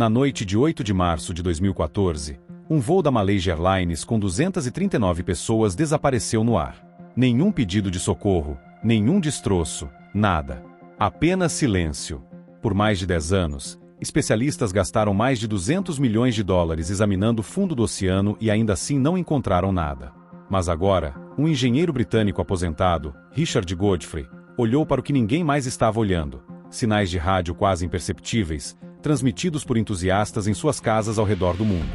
Na noite de 8 de março de 2014, um voo da Malaysia Airlines com 239 pessoas desapareceu no ar. Nenhum pedido de socorro, nenhum destroço, nada. Apenas silêncio. Por mais de 10 anos, especialistas gastaram mais de 200 milhões de dólares examinando o fundo do oceano e ainda assim não encontraram nada. Mas agora, um engenheiro britânico aposentado, Richard Godfrey, olhou para o que ninguém mais estava olhando: sinais de rádio quase imperceptíveis, transmitidos por entusiastas em suas casas ao redor do mundo.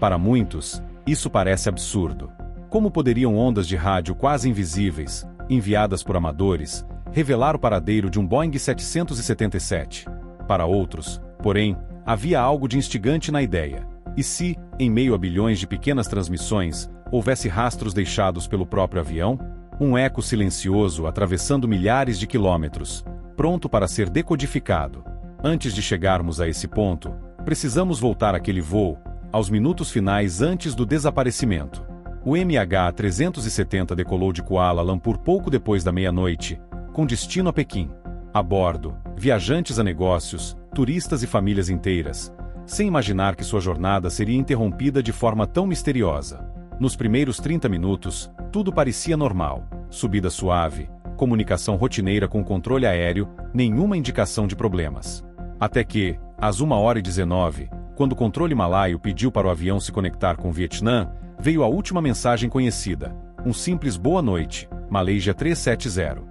Para muitos, isso parece absurdo. Como poderiam ondas de rádio quase invisíveis, enviadas por amadores, revelar o paradeiro de um Boeing 777? Para outros, porém, havia algo de instigante na ideia. E se, em meio a bilhões de pequenas transmissões, houvesse rastros deixados pelo próprio avião? Um eco silencioso atravessando milhares de quilômetros, pronto para ser decodificado. Antes de chegarmos a esse ponto, precisamos voltar àquele voo, aos minutos finais antes do desaparecimento. O MH370 decolou de Kuala Lumpur pouco depois da meia-noite, com destino a Pequim. A bordo, viajantes a negócios, turistas e famílias inteiras, sem imaginar que sua jornada seria interrompida de forma tão misteriosa. Nos primeiros 30 minutos, tudo parecia normal: subida suave, comunicação rotineira com o controle aéreo, nenhuma indicação de problemas. Até que, às 1h19, quando o controle malaio pediu para o avião se conectar com o Vietnã, veio a última mensagem conhecida: um simples boa noite, Malaysia 370.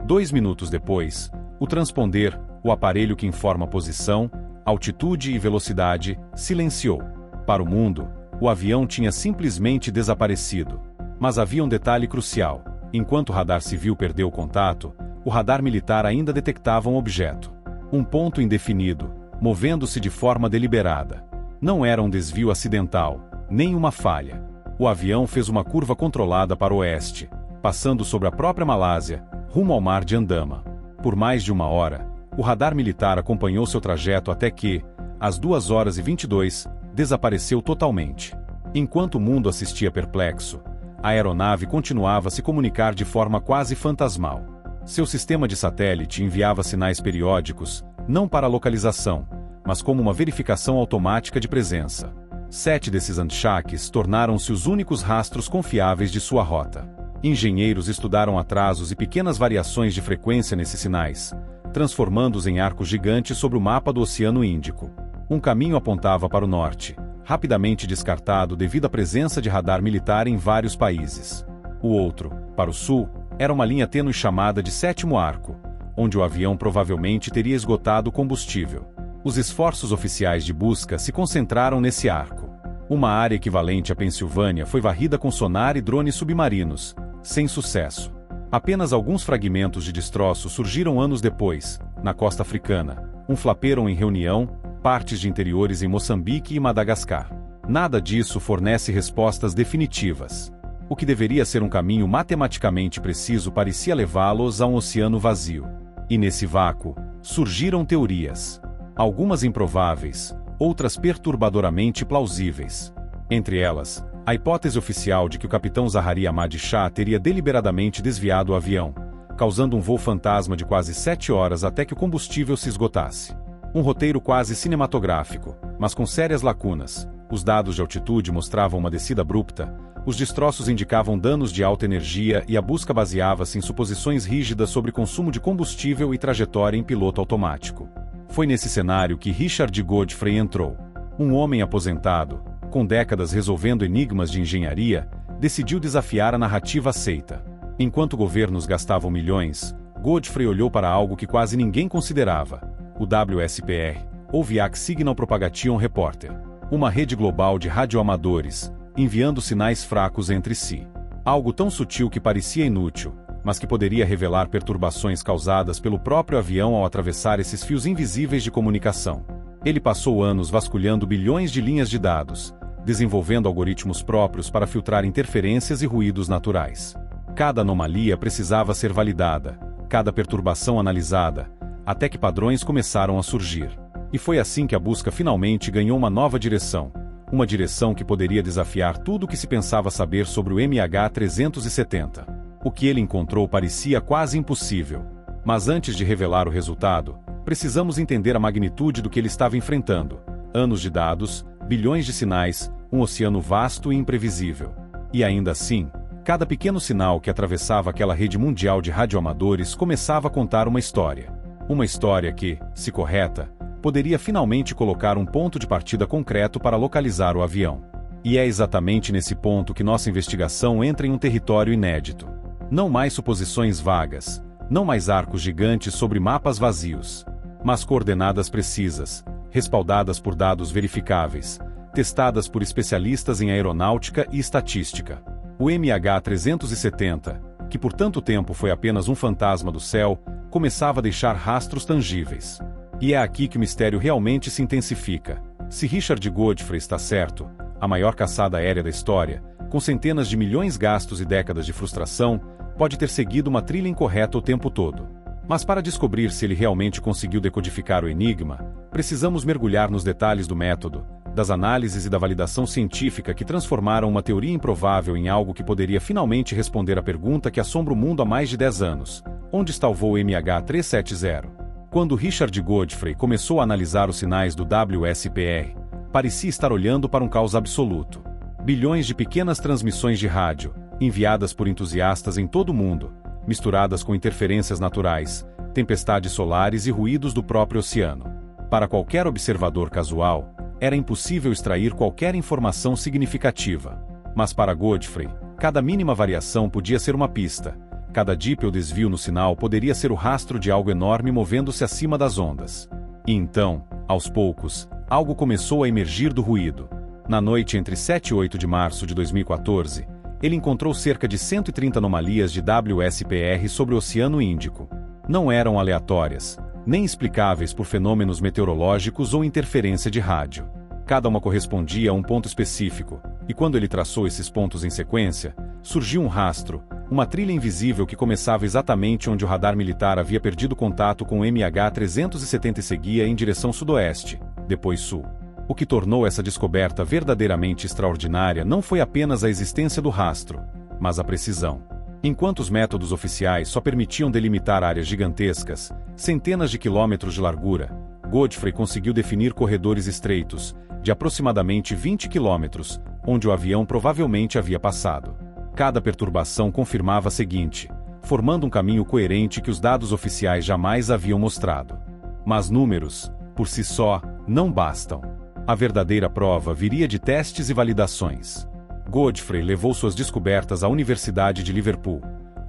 2 minutos depois, o transponder, o aparelho que informa posição, altitude e velocidade, silenciou. Para o mundo, o avião tinha simplesmente desaparecido. Mas havia um detalhe crucial: enquanto o radar civil perdeu o contato, o radar militar ainda detectava um objeto. Um ponto indefinido, movendo-se de forma deliberada. Não era um desvio acidental, nem uma falha. O avião fez uma curva controlada para o oeste, passando sobre a própria Malásia, rumo ao mar de Andama. Por mais de 1 hora, o radar militar acompanhou seu trajeto até que, às 2h22, desapareceu totalmente. Enquanto o mundo assistia perplexo, a aeronave continuava a se comunicar de forma quase fantasmal. Seu sistema de satélite enviava sinais periódicos, não para localização, mas como uma verificação automática de presença. 7 desses anchaques tornaram-se os únicos rastros confiáveis de sua rota. Engenheiros estudaram atrasos e pequenas variações de frequência nesses sinais, transformando-os em arcos gigantes sobre o mapa do Oceano Índico. Um caminho apontava para o norte, rapidamente descartado devido à presença de radar militar em vários países. O outro, para o sul, era uma linha tênue chamada de Sétimo Arco, onde o avião provavelmente teria esgotado o combustível. Os esforços oficiais de busca se concentraram nesse arco. Uma área equivalente à Pensilvânia foi varrida com sonar e drones submarinos, sem sucesso. Apenas alguns fragmentos de destroços surgiram anos depois, na costa africana, um flaperon em reunião, partes de interiores em Moçambique e Madagascar. Nada disso fornece respostas definitivas. O que deveria ser um caminho matematicamente preciso parecia levá-los a um oceano vazio. E nesse vácuo, surgiram teorias. Algumas improváveis, outras perturbadoramente plausíveis. Entre elas, a hipótese oficial de que o capitão Zaharia Ahmad Shah teria deliberadamente desviado o avião, causando um voo fantasma de quase 7 horas até que o combustível se esgotasse. Um roteiro quase cinematográfico, mas com sérias lacunas. Os dados de altitude mostravam uma descida abrupta, os destroços indicavam danos de alta energia e a busca baseava-se em suposições rígidas sobre consumo de combustível e trajetória em piloto automático. Foi nesse cenário que Richard Godfrey entrou. Um homem aposentado, com décadas resolvendo enigmas de engenharia, decidiu desafiar a narrativa aceita. Enquanto governos gastavam milhões, Godfrey olhou para algo que quase ninguém considerava: o WSPR, ou Viac Signal Propagation Reporter, uma rede global de radioamadores, enviando sinais fracos entre si. Algo tão sutil que parecia inútil, mas que poderia revelar perturbações causadas pelo próprio avião ao atravessar esses fios invisíveis de comunicação. Ele passou anos vasculhando bilhões de linhas de dados, desenvolvendo algoritmos próprios para filtrar interferências e ruídos naturais. Cada anomalia precisava ser validada, cada perturbação analisada, até que padrões começaram a surgir. E foi assim que a busca finalmente ganhou uma nova direção. Uma direção que poderia desafiar tudo o que se pensava saber sobre o MH370. O que ele encontrou parecia quase impossível. Mas antes de revelar o resultado, precisamos entender a magnitude do que ele estava enfrentando. Anos de dados, bilhões de sinais, um oceano vasto e imprevisível. E ainda assim, cada pequeno sinal que atravessava aquela rede mundial de radioamadores começava a contar uma história. Uma história que, se correta, poderia finalmente colocar um ponto de partida concreto para localizar o avião. E é exatamente nesse ponto que nossa investigação entra em um território inédito. Não mais suposições vagas, não mais arcos gigantes sobre mapas vazios, mas coordenadas precisas, respaldadas por dados verificáveis, testadas por especialistas em aeronáutica e estatística. O MH370, que por tanto tempo foi apenas um fantasma do céu, começava a deixar rastros tangíveis. E é aqui que o mistério realmente se intensifica. Se Richard Godfrey está certo, a maior caçada aérea da história, com centenas de milhões gastos e décadas de frustração, pode ter seguido uma trilha incorreta o tempo todo. Mas para descobrir se ele realmente conseguiu decodificar o enigma, precisamos mergulhar nos detalhes do método, das análises e da validação científica que transformaram uma teoria improvável em algo que poderia finalmente responder à pergunta que assombra o mundo há mais de 10 anos: onde está o voo MH370? Quando Richard Godfrey começou a analisar os sinais do WSPR, parecia estar olhando para um caos absoluto. Bilhões de pequenas transmissões de rádio, enviadas por entusiastas em todo o mundo, misturadas com interferências naturais, tempestades solares e ruídos do próprio oceano. Para qualquer observador casual, era impossível extrair qualquer informação significativa. Mas para Godfrey, cada mínima variação podia ser uma pista. Cada dip ou desvio no sinal poderia ser o rastro de algo enorme movendo-se acima das ondas. E então, aos poucos, algo começou a emergir do ruído. Na noite entre 7 e 8 de março de 2014, ele encontrou cerca de 130 anomalias de WSPR sobre o Oceano Índico. Não eram aleatórias, nem explicáveis por fenômenos meteorológicos ou interferência de rádio. Cada uma correspondia a um ponto específico, e quando ele traçou esses pontos em sequência, surgiu um rastro, uma trilha invisível que começava exatamente onde o radar militar havia perdido contato com o MH370 e seguia em direção sudoeste, depois sul. O que tornou essa descoberta verdadeiramente extraordinária não foi apenas a existência do rastro, mas a precisão. Enquanto os métodos oficiais só permitiam delimitar áreas gigantescas, centenas de quilômetros de largura, Godfrey conseguiu definir corredores estreitos, de aproximadamente 20 quilômetros, onde o avião provavelmente havia passado. Cada perturbação confirmava a seguinte, formando um caminho coerente que os dados oficiais jamais haviam mostrado. Mas números, por si só, não bastam. A verdadeira prova viria de testes e validações. Godfrey levou suas descobertas à Universidade de Liverpool,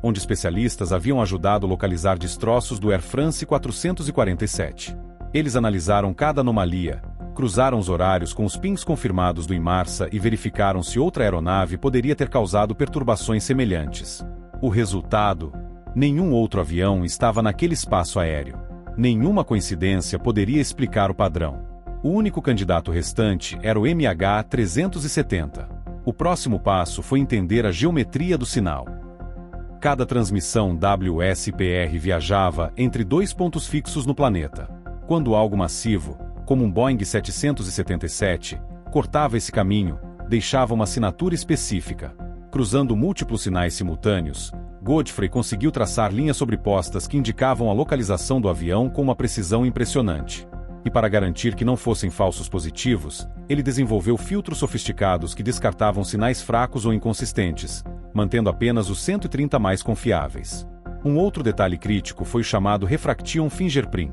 onde especialistas haviam ajudado a localizar destroços do Air France 447. Eles analisaram cada anomalia, cruzaram os horários com os pings confirmados do Inmarsa e verificaram se outra aeronave poderia ter causado perturbações semelhantes. O resultado? Nenhum outro avião estava naquele espaço aéreo. Nenhuma coincidência poderia explicar o padrão. O único candidato restante era o MH370. O próximo passo foi entender a geometria do sinal. Cada transmissão WSPR viajava entre dois pontos fixos no planeta. Quando algo massivo, como um Boeing 777, cortava esse caminho, deixava uma assinatura específica. Cruzando múltiplos sinais simultâneos, Godfrey conseguiu traçar linhas sobrepostas que indicavam a localização do avião com uma precisão impressionante. E para garantir que não fossem falsos positivos, ele desenvolveu filtros sofisticados que descartavam sinais fracos ou inconsistentes, mantendo apenas os 130 mais confiáveis. Um outro detalhe crítico foi o chamado refraction fingerprint,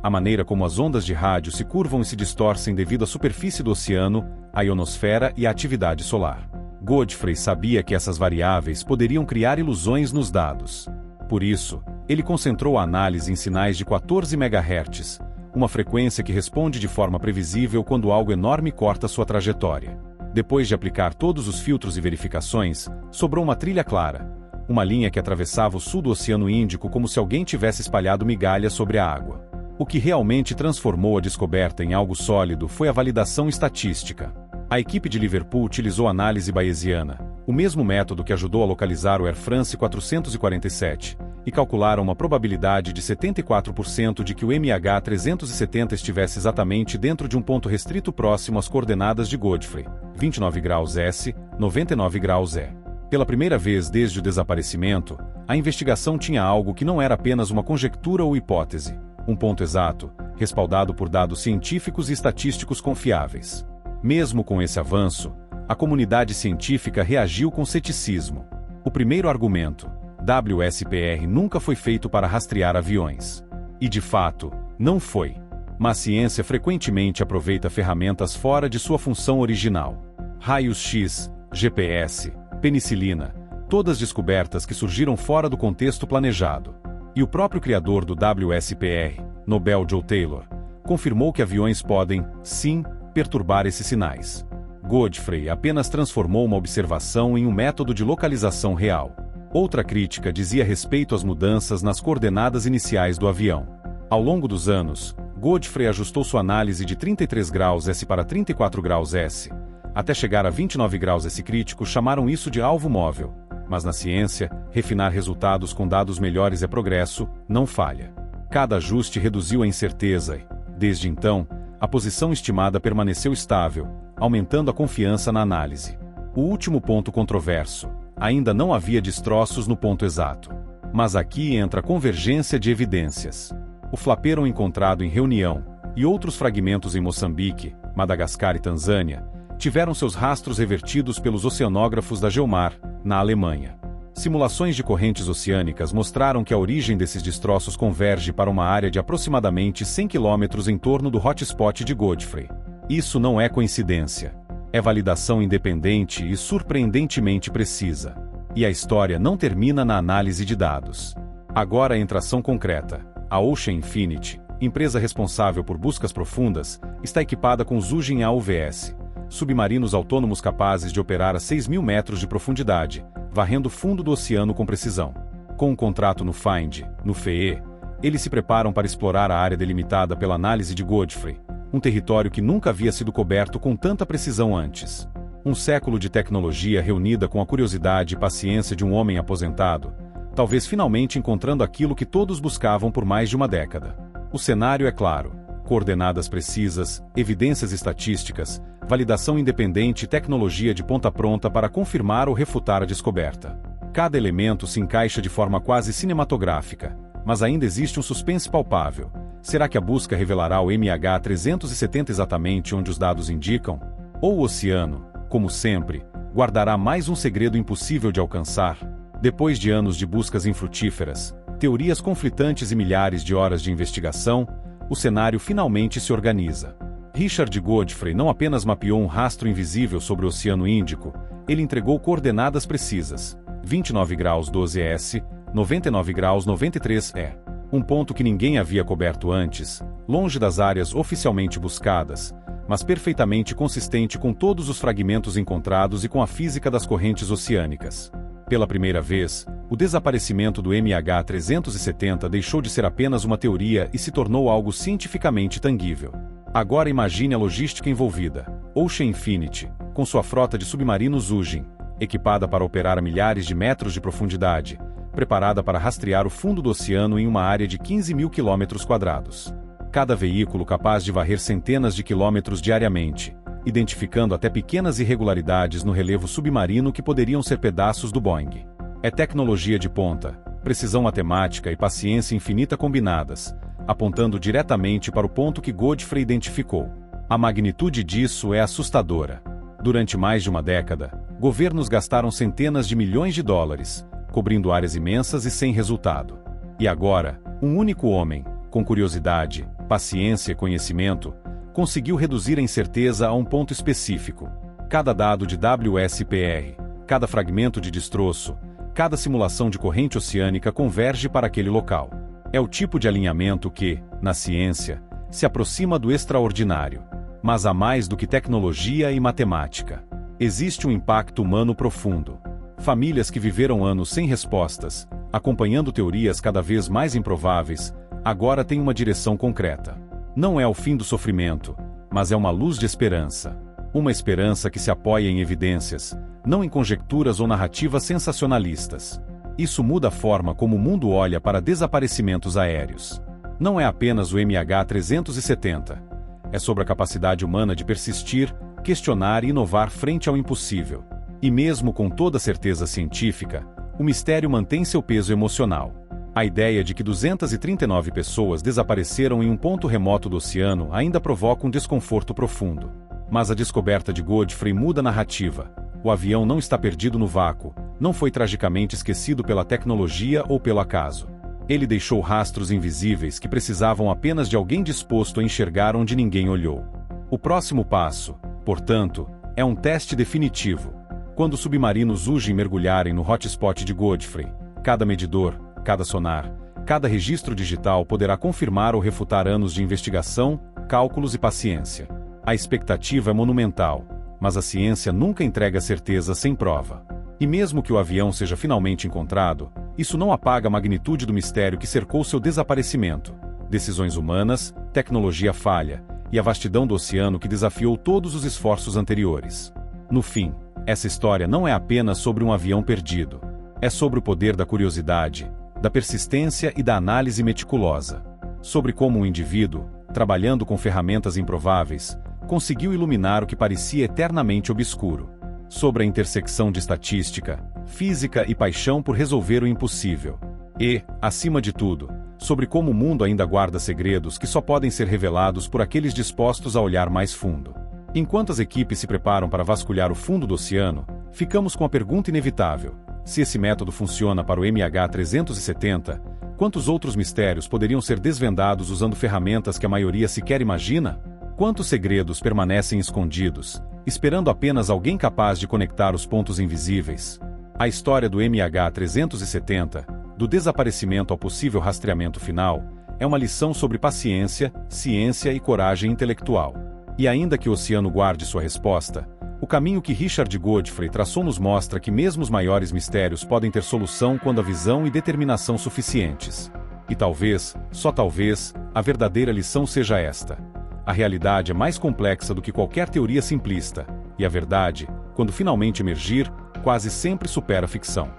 a maneira como as ondas de rádio se curvam e se distorcem devido à superfície do oceano, à ionosfera e à atividade solar. Godfrey sabia que essas variáveis poderiam criar ilusões nos dados. Por isso, ele concentrou a análise em sinais de 14 MHz, uma frequência que responde de forma previsível quando algo enorme corta sua trajetória. Depois de aplicar todos os filtros e verificações, sobrou uma trilha clara, uma linha que atravessava o sul do Oceano Índico como se alguém tivesse espalhado migalhas sobre a água. O que realmente transformou a descoberta em algo sólido foi a validação estatística. A equipe de Liverpool utilizou a análise bayesiana, o mesmo método que ajudou a localizar o Air France 447, e calcularam uma probabilidade de 74% de que o MH370 estivesse exatamente dentro de um ponto restrito próximo às coordenadas de Godfrey, 29 graus S, 99 graus E. Pela primeira vez desde o desaparecimento, a investigação tinha algo que não era apenas uma conjectura ou hipótese, um ponto exato, respaldado por dados científicos e estatísticos confiáveis. Mesmo com esse avanço, a comunidade científica reagiu com ceticismo. O primeiro argumento: WSPR nunca foi feito para rastrear aviões. E de fato, não foi. Mas a ciência frequentemente aproveita ferramentas fora de sua função original. Raios-X, GPS, penicilina, todas descobertas que surgiram fora do contexto planejado. E o próprio criador do WSPR, Nobel Joe Taylor, confirmou que aviões podem, sim, perturbar esses sinais. Godfrey apenas transformou uma observação em um método de localização real. Outra crítica dizia respeito às mudanças nas coordenadas iniciais do avião. Ao longo dos anos, Godfrey ajustou sua análise de 33 graus S para 34 graus S, até chegar a 29 graus S crítico. Chamaram isso de alvo móvel. Mas na ciência, refinar resultados com dados melhores é progresso, não falha. Cada ajuste reduziu a incerteza e, desde então, a posição estimada permaneceu estável, aumentando a confiança na análise. O último ponto controverso: ainda não havia destroços no ponto exato. Mas aqui entra a convergência de evidências. O flaperon encontrado em Reunião e outros fragmentos em Moçambique, Madagascar e Tanzânia tiveram seus rastros revertidos pelos oceanógrafos da Geomar, na Alemanha. Simulações de correntes oceânicas mostraram que a origem desses destroços converge para uma área de aproximadamente 100 km em torno do hotspot de Godfrey. Isso não é coincidência. É validação independente e surpreendentemente precisa. E a história não termina na análise de dados. Agora entra ação concreta. A Ocean Infinity, empresa responsável por buscas profundas, está equipada com Zhujin AUVS, submarinos autônomos capazes de operar a 6.000 metros de profundidade, varrendo o fundo do oceano com precisão. Com um contrato no FIND, no FEE, eles se preparam para explorar a área delimitada pela análise de Godfrey, um território que nunca havia sido coberto com tanta precisão antes. Um século de tecnologia reunida com a curiosidade e paciência de um homem aposentado, talvez finalmente encontrando aquilo que todos buscavam por mais de uma década. O cenário é claro: coordenadas precisas, evidências estatísticas, validação independente e tecnologia de ponta pronta para confirmar ou refutar a descoberta. Cada elemento se encaixa de forma quase cinematográfica, mas ainda existe um suspense palpável. Será que a busca revelará o MH370 exatamente onde os dados indicam? Ou o oceano, como sempre, guardará mais um segredo impossível de alcançar? Depois de anos de buscas infrutíferas, teorias conflitantes e milhares de horas de investigação, o cenário finalmente se organiza. Richard Godfrey não apenas mapeou um rastro invisível sobre o Oceano Índico, ele entregou coordenadas precisas: 29 graus 12 S, 99 graus 93 E. Um ponto que ninguém havia coberto antes, longe das áreas oficialmente buscadas, mas perfeitamente consistente com todos os fragmentos encontrados e com a física das correntes oceânicas. Pela primeira vez, o desaparecimento do MH370 deixou de ser apenas uma teoria e se tornou algo cientificamente tangível. Agora imagine a logística envolvida. Ocean Infinity, com sua frota de submarinos Zhujin, equipada para operar a milhares de metros de profundidade, preparada para rastrear o fundo do oceano em uma área de 15.000 km². Cada veículo capaz de varrer centenas de quilômetros diariamente, identificando até pequenas irregularidades no relevo submarino que poderiam ser pedaços do Boeing. É tecnologia de ponta, precisão matemática e paciência infinita combinadas, apontando diretamente para o ponto que Godfrey identificou. A magnitude disso é assustadora. Durante mais de uma década, governos gastaram centenas de milhões de dólares, cobrindo áreas imensas e sem resultado. E agora, um único homem, com curiosidade, paciência e conhecimento, conseguiu reduzir a incerteza a um ponto específico. Cada dado de WSPR, cada fragmento de destroço, cada simulação de corrente oceânica converge para aquele local. É o tipo de alinhamento que, na ciência, se aproxima do extraordinário. Mas há mais do que tecnologia e matemática. Existe um impacto humano profundo. Famílias que viveram anos sem respostas, acompanhando teorias cada vez mais improváveis, agora têm uma direção concreta. Não é o fim do sofrimento, mas é uma luz de esperança. Uma esperança que se apoia em evidências, não em conjecturas ou narrativas sensacionalistas. Isso muda a forma como o mundo olha para desaparecimentos aéreos. Não é apenas o MH370. É sobre a capacidade humana de persistir, questionar e inovar frente ao impossível. E mesmo com toda certeza científica, o mistério mantém seu peso emocional. A ideia de que 239 pessoas desapareceram em um ponto remoto do oceano ainda provoca um desconforto profundo. Mas a descoberta de Godfrey muda a narrativa. O avião não está perdido no vácuo, não foi tragicamente esquecido pela tecnologia ou pelo acaso. Ele deixou rastros invisíveis que precisavam apenas de alguém disposto a enxergar onde ninguém olhou. O próximo passo, portanto, é um teste definitivo. Quando os submarinos urgem mergulharem no hotspot de Godfrey, cada medidor, cada sonar, cada registro digital poderá confirmar ou refutar anos de investigação, cálculos e paciência. A expectativa é monumental, mas a ciência nunca entrega certeza sem prova. E mesmo que o avião seja finalmente encontrado, isso não apaga a magnitude do mistério que cercou seu desaparecimento. Decisões humanas, tecnologia falha, e a vastidão do oceano que desafiou todos os esforços anteriores. No fim, essa história não é apenas sobre um avião perdido. É sobre o poder da curiosidade, da persistência e da análise meticulosa. Sobre como um indivíduo, trabalhando com ferramentas improváveis, conseguiu iluminar o que parecia eternamente obscuro. Sobre a intersecção de estatística, física e paixão por resolver o impossível. E, acima de tudo, sobre como o mundo ainda guarda segredos que só podem ser revelados por aqueles dispostos a olhar mais fundo. Enquanto as equipes se preparam para vasculhar o fundo do oceano, ficamos com a pergunta inevitável: se esse método funciona para o MH370, quantos outros mistérios poderiam ser desvendados usando ferramentas que a maioria sequer imagina? Quantos segredos permanecem escondidos, esperando apenas alguém capaz de conectar os pontos invisíveis? A história do MH370, do desaparecimento ao possível rastreamento final, é uma lição sobre paciência, ciência e coragem intelectual. E ainda que o oceano guarde sua resposta, o caminho que Richard Godfrey traçou nos mostra que mesmo os maiores mistérios podem ter solução quando há visão e determinação suficientes. E talvez, só talvez, a verdadeira lição seja esta: a realidade é mais complexa do que qualquer teoria simplista, e a verdade, quando finalmente emergir, quase sempre supera a ficção.